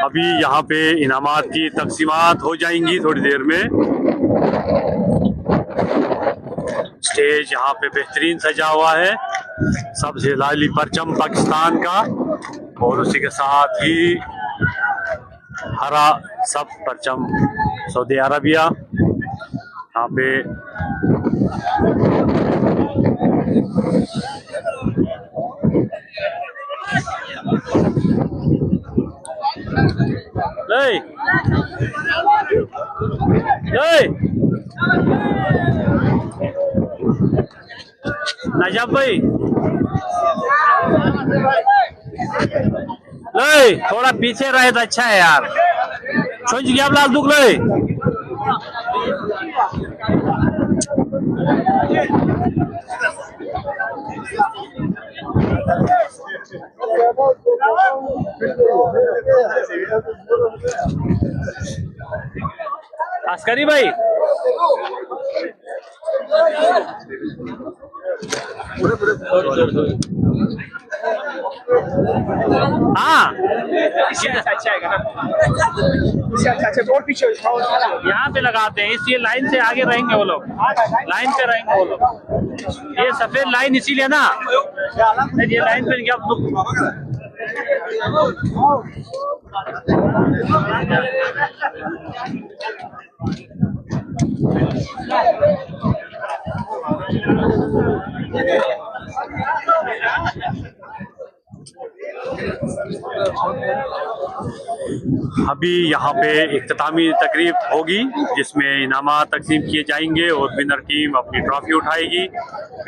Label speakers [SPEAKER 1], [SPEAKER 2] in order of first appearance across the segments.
[SPEAKER 1] अभी यहाँ पे इनामात की तकसीमात हो जाएंगी थोड़ी देर में। स्टेज यहाँ पे बेहतरीन सजा हुआ है, सबसे लाली परचम पाकिस्तान का, और उसी के साथ ही हरा सब परचम सऊदी अरबिया। यहाँ पे नजाब भाई थोड़ा पीछे रहे तो अच्छा है यार। छोड़ गया लाल दुख ले अस्करी भाई हाँ अच्छा है ना। और पीछे यहाँ पे लगाते हैं, इसलिए लाइन से आगे रहेंगे वो लोग, लाइन पे रहेंगे वो लोग। ये सफेद लाइन इसीलिए ना, ये लाइन पे क्या अभी यहाँ पे इख्तितामी तकरीब होगी जिसमें इनामात तकसीम किए जाएंगे और विनर टीम अपनी ट्रॉफी उठाएगी।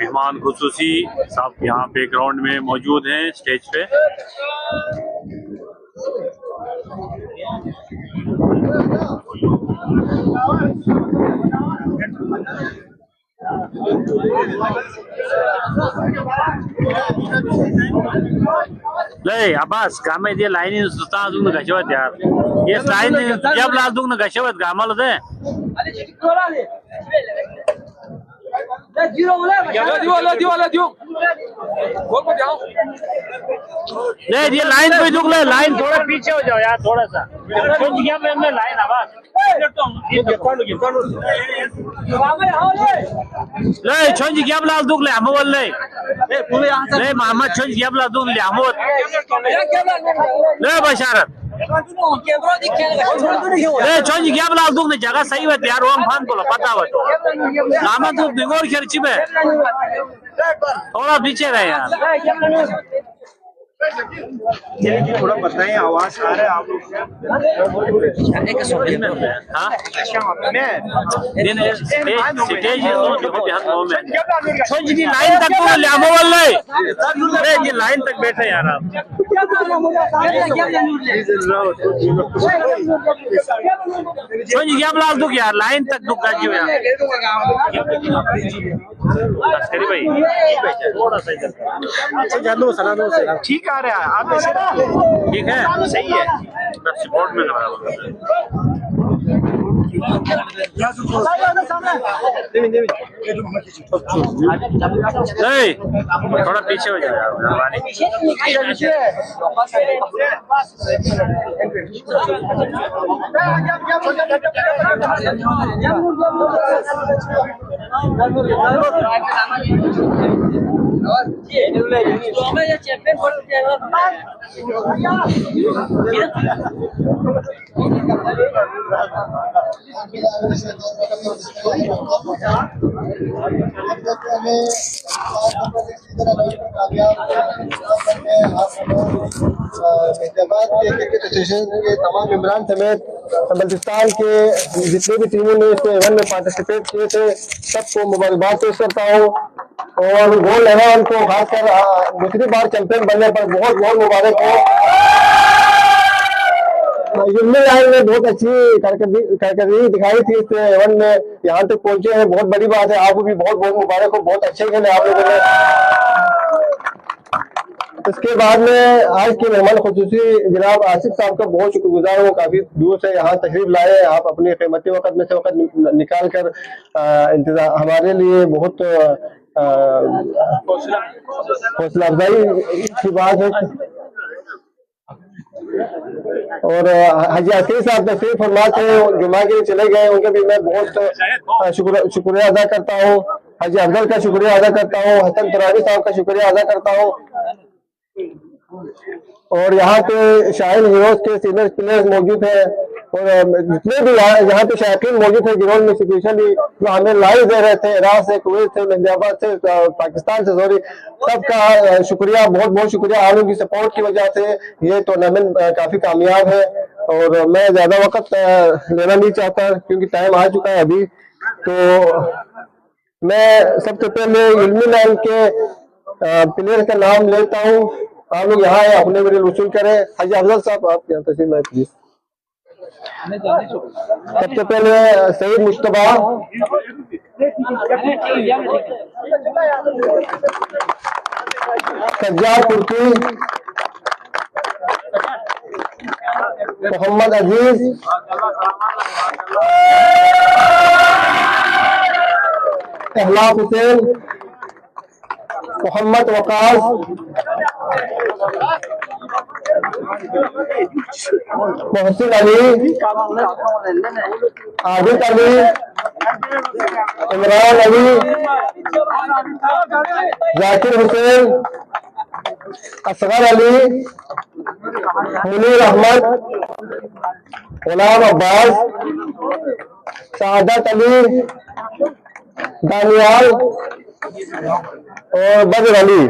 [SPEAKER 1] मेहमान खुसूसी सब यहाँ पे ग्राउंड में मौजूद हैं स्टेज पे। ले अब्बास काम ये लाइन सुस्ता दून गशवत यार, ये लाइन जब ला दून गशवत गामल दे ले ये लाइन पे दुख ले, लाइन थोड़ा पीछे हो जाओ यार, थोड़ा सा में लाइन आवाज ले छोंजी क्या लाल दुख ले हम बोल ले मोहम्मद छोंजी क्या लाल दुख ले हम ले बशारत ले छोंजी क्या लाल दुख ने जगह सही है यार, हम फान बोला पता हो तो नामा दुख बिगोर खर्ची में थोड़ा पीछे रहे यार।
[SPEAKER 2] थोड़ा बताएं, आवाज आ रहा है आप लोग
[SPEAKER 1] लाइन तक लाइन तक बैठे यार आप। लाल दुख यार लाइन तक दुख भाई थोड़ा सा
[SPEAKER 2] ठीक आ रहा है, आप ऐसे
[SPEAKER 1] ठीक है
[SPEAKER 2] सही है,
[SPEAKER 1] सपोर्ट में थोड़ा पीछे हो जाए
[SPEAKER 3] हैदराबाद के क्रिकेट एसोसिएशन के तमाम मेंबरान समेत बल्तिस्तान के जितने भी टीमों ने इसमें इवेंट में पार्टिसिपेट किए थे सबको मुबारकबाद पेश करता हूँ। और गोल्ड 11 को खासकर दूसरी बार चैंपियन बनने पर बहुत बहुत मुबारक हो। युम्मी लाइन ने बहुत अच्छी कारकर्दगी दिखाई थी इस इवेंट में, यहाँ तक पहुंचे हैं, बहुत बड़ी बात है। आपको भी बहुत बहुत मुबारक हो, बहुत अच्छे खेले आप लोगों ने। इसके बाद में आज के मेहमान खुसूसी जनाब आसिफ साहब का बहुत शुक्रगुजार हूँ, काफी दूर से यहाँ तशरीफ लाए। आप अपने कीमती वक्त में से वक्त निकाल कर इंतजार हमारे लिए बहुत हौसला अफजाई की बात है। और हाजी आसिफ साहब तशरीफ फरमा से जुमा के लिए चले गए, उनके भी मैं बहुत शुक्रिया अदा करता हूँ। हाजी अफजल का शुक्रिया अदा करता हूँ, हसन तरावी साहब का शुक्रिया अदा करता हूँ। और यहाँ पे शाहिन हीरोज के सीनियर प्लेयर्स मौजूद हैं और जितने भी यहाँ पे शायकीन मौजूद थे गिरोल में स्पेशली जो हमें लाइव दे रहे थे, इराक से, कुवैत से, हैदराबाद से, पाकिस्तान से, सॉरी, सबका शुक्रिया, बहुत बहुत शुक्रिया। आप लोगों की सपोर्ट की वजह से ये टूर्नामेंट काफी कामयाब है। और मैं ज्यादा वक्त लेना नहीं चाहता क्योंकि टाइम आ चुका है अभी। तो मैं सबसे पहले इल्मी लाइन के प्लेयर का नाम लेता हूँ। आप लोग यहाँ है, अपने मेरे वसूल करें। हाजी अफजल साहब आप यहाँ तशरीफ लाए प्लीज। सबसे पहले सईद मुश्तबा, सज्जाद तुर्की, मोहम्मद अजीज, इखलास हुसैन, मोहम्मद वकास, मोहसिन अली, आदित अली, इमरान अली, जाकिर हुसैन, असगर अली, मुनीर अहमद, गुलाम अब्बास, सादत अली, दानियाल और बदर अली।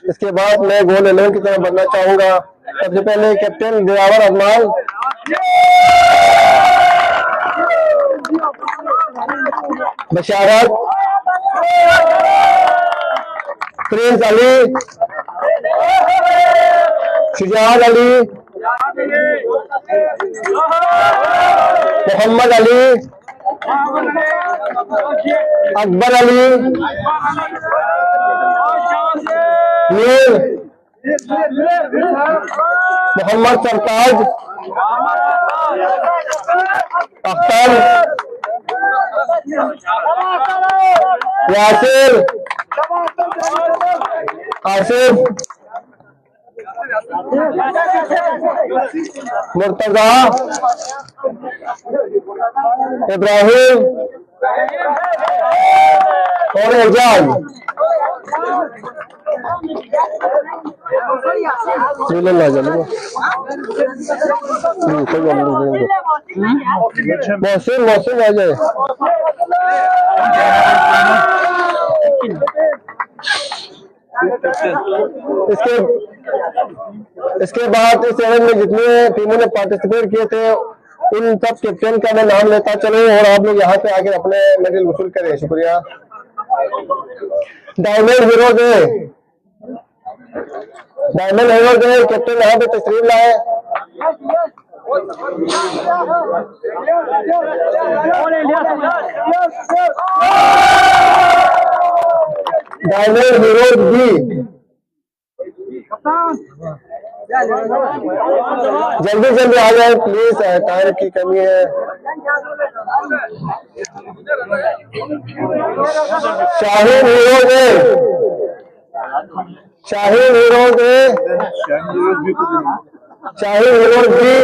[SPEAKER 3] इसके बाद मैं गोल 11 की तरफ बढ़ना चाहूंगा। सबसे पहले कैप्टन दिलावर अजमान, बशारत, प्रिंस अली, शुजात अली, मोहम्मद अली, अकबर अली, मीर, मोहम्मद सरताज, अख्तर, यासिर, आसिफ, मुर्तजा, इब्राहिम और एजाज। मोहसिन मोहसिन आ जाए। इसके बाद इस इवेंट में जितने टीमों ने पार्टिसिपेट किए थे उन सब कैप्टन का मैं नाम लेता चलूं और आप लोग यहाँ पे आके अपने मेडल वसूल करें। शुक्रिया। डायमंड हीरोज है, डायमंड हीरोज है, कैप्टन यहाँ पे तशरीफ लाए। डायमंड हीरोज भी जल्दी जल्दी आ जाए प्लीज, टाइम की कमी है। शाहीन हीरोज है, शाहीन हीरोज है, शाहीन हीरोज भी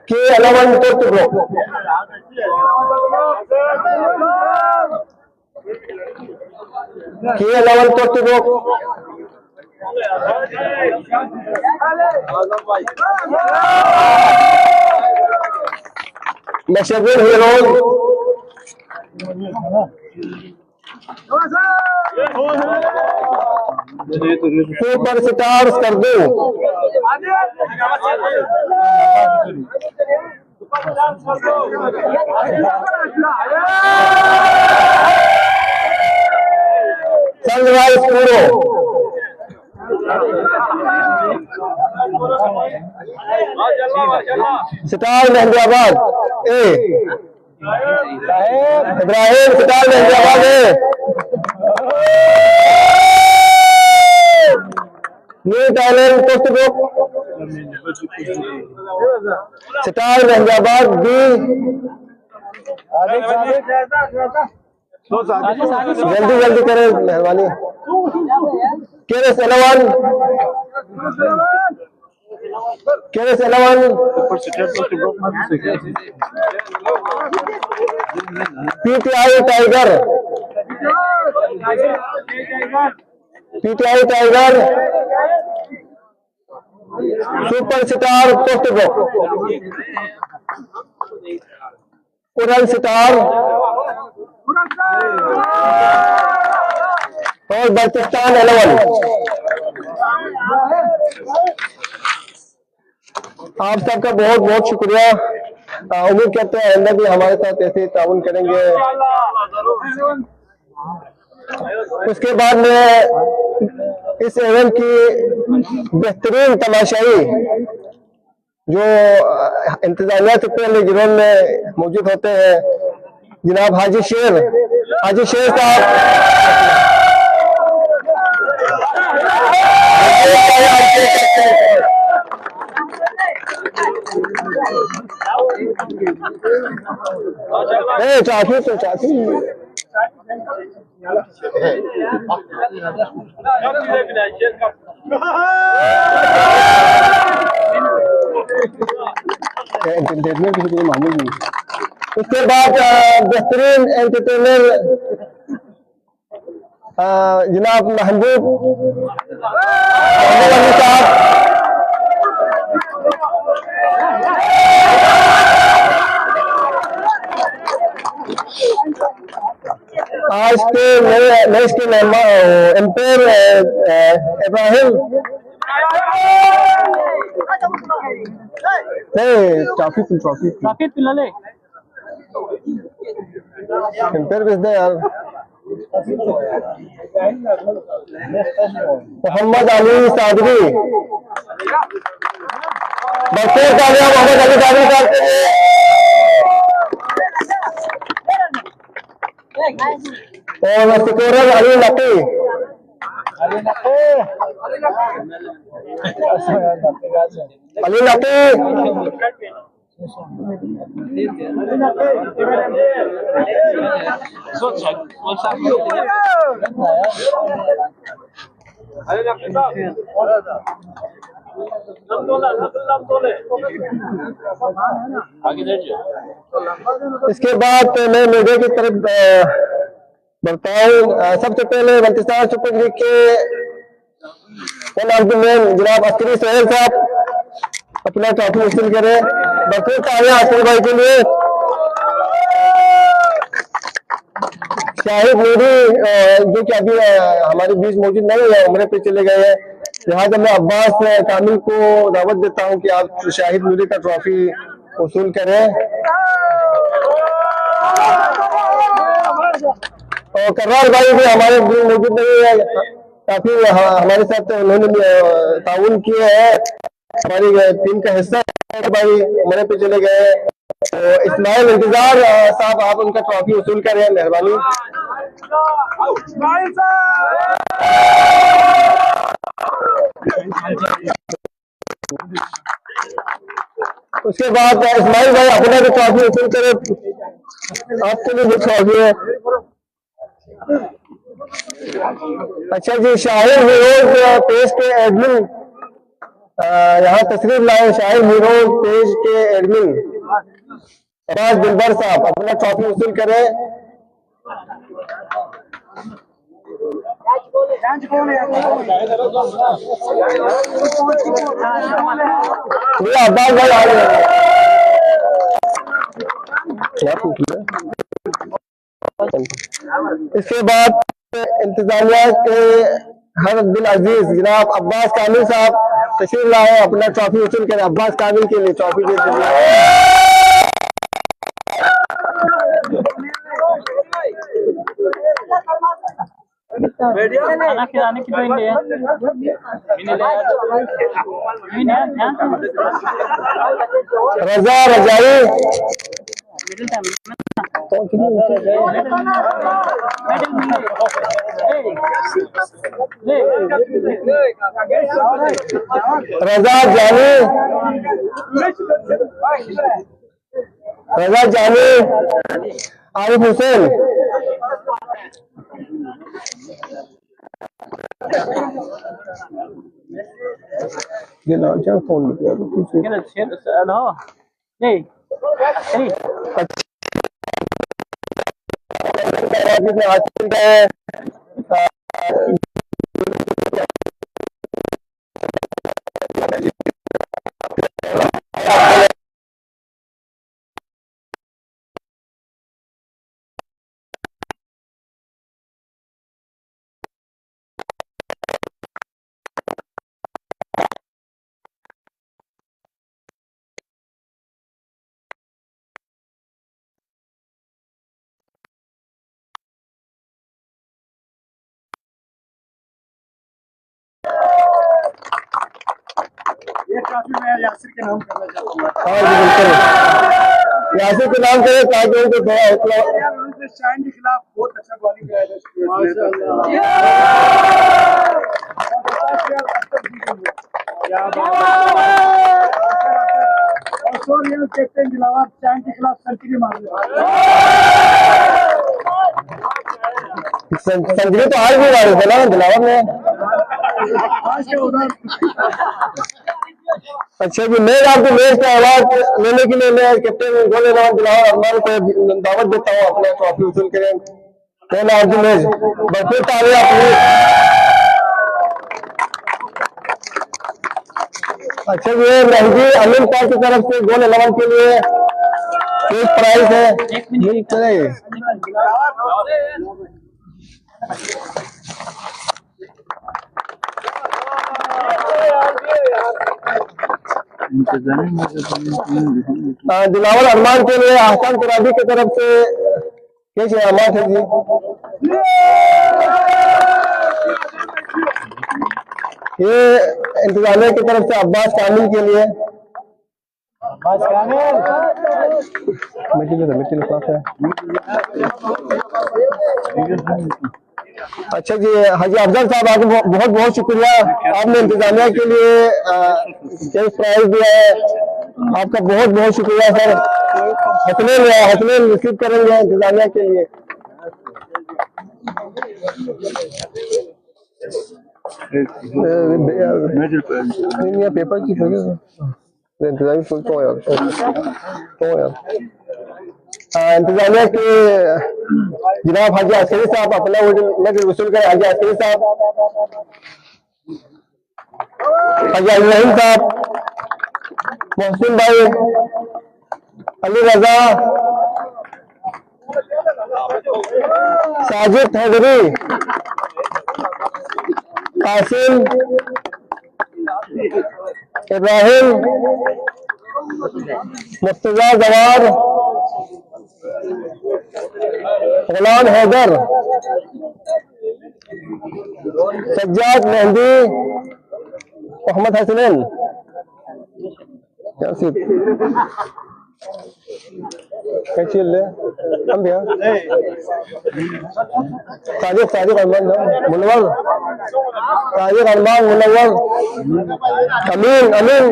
[SPEAKER 3] K11 Turk Bro, K11 Turk Bro, Mashagul Heroes, super stars कर दो। सनराइज पूरो, star Mehndabad A Ibrahim, star Mehndabad A new talent post group, star Mehndabad B, जल्दी जल्दी करें मेहरबानी। KS11, KS11 PTI tiger, PTI tiger super star post group, उड़न star और बल्तिस्तान 11। आप सबका बहुत बहुत शुक्रिया। उम्मीद करते हैं आइंदा भी हमारे साथ ऐसे ताउन करेंगे। उसके बाद में इस इवेंट की बेहतरीन तमाशाई जो इंतजामिया से पहले गिरोन में मौजूद होते हैं, जनाब हाजी शेर साहब, चाची तो चाची एंटरटेनमेंट किसी को मालूम। उसके बाद बेहतरीन एंटरटेनर जनाब महबूब साहब, आज के मैच के एम्पायर इब्राहिम, ट्रॉफी पिला ले, एम्पायर भेज दे यार। मोहम्मद अली सादरी, बख्तर कामयाब मोहम्मद अली सादरी साहब और सिकोरर अली लकी, अली लकी इसके बाद मैं मीडिया की तरफ बढ़ता हूँ। सबसे पहले बल्तिस्तान सुपर लीग के जनाब अस्करी सोहेल साहब अपना ट्रॉफी हासिल करे। बखूब तालियां अस्करी भाई के लिए। शाहिद नूरी जो कि अभी हमारे बीच मौजूद नहीं है, उम्र पे चले गए हैं, लिहाजा मैं अब्बास कामिल को दावत देता हूं कि आप शाहिद नूरी का ट्रॉफी वसूल करें। और कर्रार भाई भी हमारे बीच मौजूद नहीं है, काफी हमारे साथ उन्होंने ताउन किए हैं, हमारी टीम का हिस्सा भाई उम्र पे चले गए। तो इस्माइल इंतजार साहब आप उनका ट्रॉफी वसूल करें मेहरबानी। उसके बाद इस्माइल भाई अपना भी ट्रॉफी हासिल करे, आपके लिए भी ट्रॉफी है। अच्छा जी, शाहिर हीरोज पेज के एडमिन यहाँ तशरीफ लाए। शाहिर हीरोज पेज के एडमिन अब्बास दिलबर साहब अपना ट्रॉफी हासिल करे। अब्बास भाई आ रहे हैं। इसके बाद इंतजामिया के हर अब्दुल अजीज जनाब अब्बास कामिल साहब तशरीफ लाए, अपना ट्रॉफी हासिल करें। अब्बास कामिल के लिए ट्रॉफी
[SPEAKER 1] खाना खिलाने की
[SPEAKER 3] रजा रजाई रजा जानी, रजा जानी, आरिफ हुसैन, फोन
[SPEAKER 2] ये ट्रॉफी मैं यासिर के नाम करना चाहता हूँ।
[SPEAKER 3] हाँ जी बिल्कुल, यासिर के नाम करे ताकि उनको थोड़ा
[SPEAKER 2] शाइन के खिलाफ बहुत अच्छा बॉलिंग किया है। कैप्टन दिलावर शाइन के खिलाफ सेंचुरी मार
[SPEAKER 3] सेंचुरी तो आज भी मारी थे ना दिलावर ने। अच्छा जी, मैं आपको मैच का अवार्ड लेने के लिए मैं कैप्टन गोल दिलावर अरमान को दावत देता हूँ अपने ट्रॉफी हासिल करें। मैन ऑफ द मैच भरपूर तालियां अपनी। अच्छा जी, मेहदी अमीन पार्क की तरफ से गोल 11 के लिए एक प्राइज है। दिलावर अरमान के लिए आसान कुरादी की तरफ से कैसे अमात है जी। ये इंतजामिया की तरफ से अब्बास कामिल के लिए। अच्छा जी, हाजी अफजल साहब आपको बहुत बहुत शुक्रिया, आपने इंतजामिया के लिए प्राइज दिया है, आपका बहुत बहुत शुक्रिया सर। हसनैन रिसीव करेंगे इंतजामिया के लिए। पेपर की इंतजामी इंतजामिया के जनाब हाजी अस्करी साहब अपना वसूल करें। हाजी अस्करी साहब, हाजी अब्दुल साहब, मोहसिन भाई, अली रजा, साजिद हैदरी, कासिम, इब्राहिम, मुर्तजा जवाद, गुलाम Haider, Sajjad mehndi, Mohammad Hasnain, kecil ya, ambil. Tadi Rahman, Munawar. Tadi Rahman, Munawar. Amin.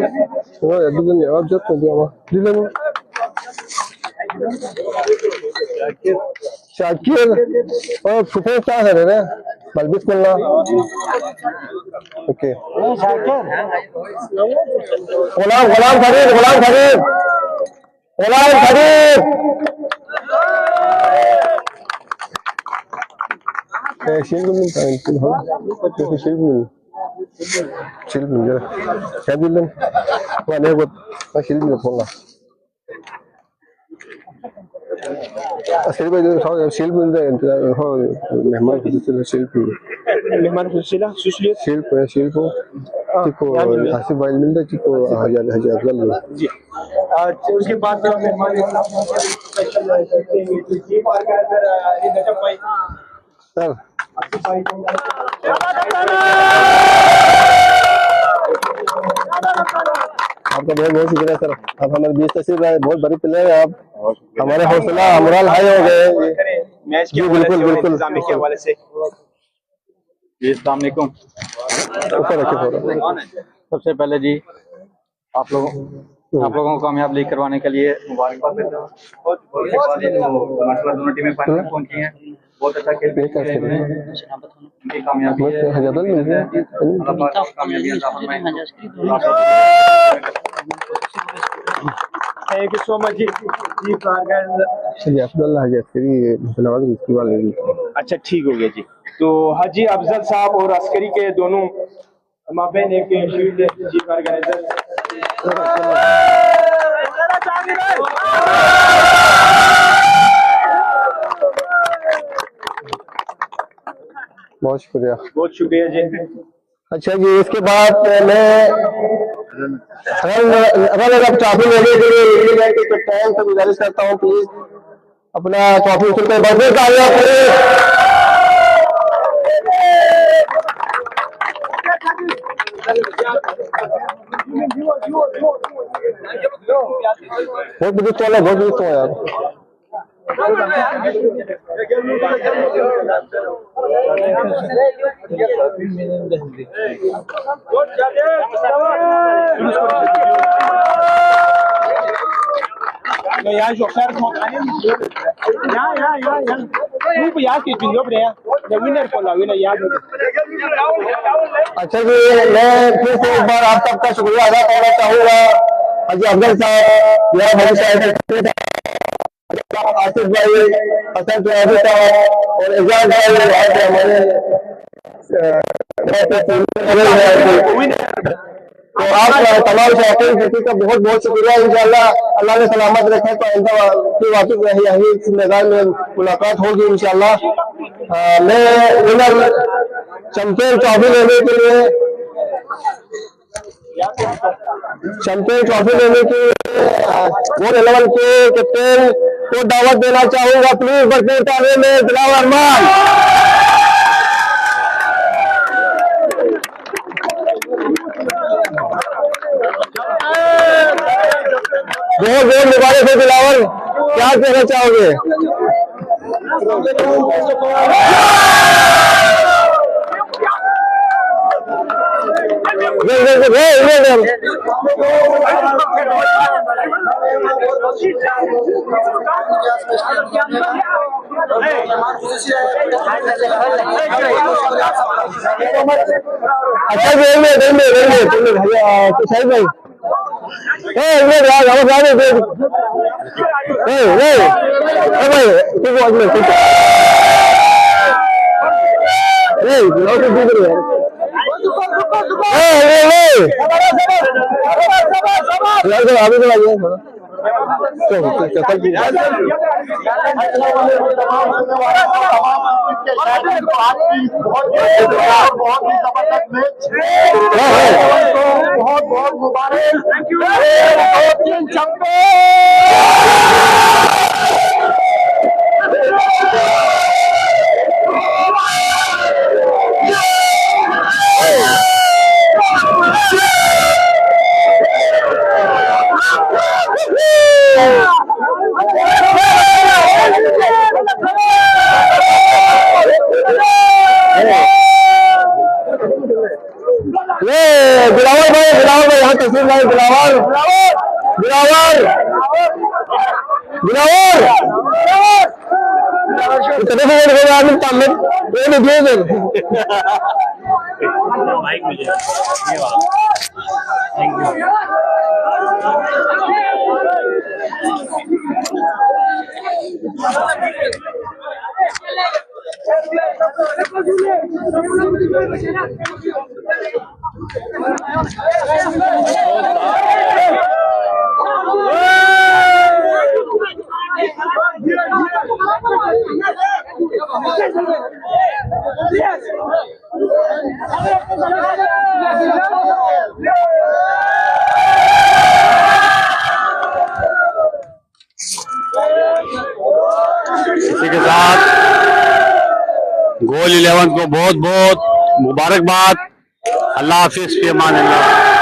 [SPEAKER 3] Oh ya, dulu nih, objek tuh dia mah. Dulu. Syakir. Oh, super star है रे. बल्बिस मिलना. Okay. Shakir. Ghulam Farid. Şil mi? Ya. Saya bilang, mana buat şil mi yapalım? Şil mi de mehman khususiyla şil mi?
[SPEAKER 2] मेहमान खुशीला सुशलियत
[SPEAKER 3] Şil bu. Tipo, asli bayılmında tipo hajar afzal.
[SPEAKER 2] जी उसके बाद जो मेहमान special जी burger नजब भाई
[SPEAKER 3] Sir. आपका बहुत शुक्रिया सर। आप हमारे बीच तस्वीर लाए, बहुत बड़ी प्लेयर है आप। हमारे हौसला मोरल हाई हो गए।
[SPEAKER 2] मैच के
[SPEAKER 3] बिल्कुल
[SPEAKER 2] इंतजाम के हवाले से अस्सलाम वालेकुम।
[SPEAKER 3] ऊपर रखे थोड़ा।
[SPEAKER 4] सबसे पहले जी आप लोगों को कामयाब लीग करवाने के लिए मुबारकबाद देता हूँ। दोनों टीमें फाइनल में पहुंची हैं, बहुत अच्छा खेल उनकी कामयाबी है।
[SPEAKER 2] Thank you so much ji Burger
[SPEAKER 3] Afzal Haji Askari Nawaz इसकी वाले।
[SPEAKER 2] अच्छा ठीक हो गया जी। तो हाजी अफजल साहब और अस्करी के दोनों माबेन एक शील्ड जी ऑर्गेनाइजर।
[SPEAKER 3] बहुत शुक्रिया
[SPEAKER 2] जी।
[SPEAKER 3] अच्छा जी, इसके बाद मैं अगर ट्रॉफी लेने के लिए इंग्लैंड के कप्तान से गुजारिश करता हूँ, प्लीज अपना ट्रॉफी उछल कर बढ़ते तालियां प्लीज। बहुत बुजुर्ग तो यार।
[SPEAKER 2] Ja, ich auch fertig machen. Ja. Nur ja, ich bin über der Winner von der Winner ja।
[SPEAKER 3] अच्छा जी, मैं फिर से एक बार आप सबका शुक्रिया अदा करना चाहूँगा। हाजी अफजल साहब, मेरा भाई साहब, आसिफ भाई, हसन चौधरी साहब और एजाज भाई हमारे तो आप तमाम शौकीन क्रिकेट का बहुत बहुत शुक्रिया। इंशाल्लाह अल्लाह ने सलामत रखे तो फिर वापस यही इस मैदान में मुलाकात होगी इंशाल्लाह। मैं विनर चैंपियन ट्रॉफी लेने के लिए वोट 11 के कैप्टन को दावत देना चाहूंगा। प्लीज बढ़ते ताले में दिलावर अरमान। बहुत बहुत मुबारक है दिलावर, क्या कहना चाहोगे? अच्छा भाई बहुत बहुत मुबारक। बिलावल भाई यहाँ तस्वीर लाए। बिलावल बिलावल बिलावल
[SPEAKER 1] माइक मुझे ये वाला थैंक यू।
[SPEAKER 5] इसी के साथ गोल 11 को बहुत बहुत मुबारकबाद। अल्लाह हाफिज, फी अमान अल्लाह।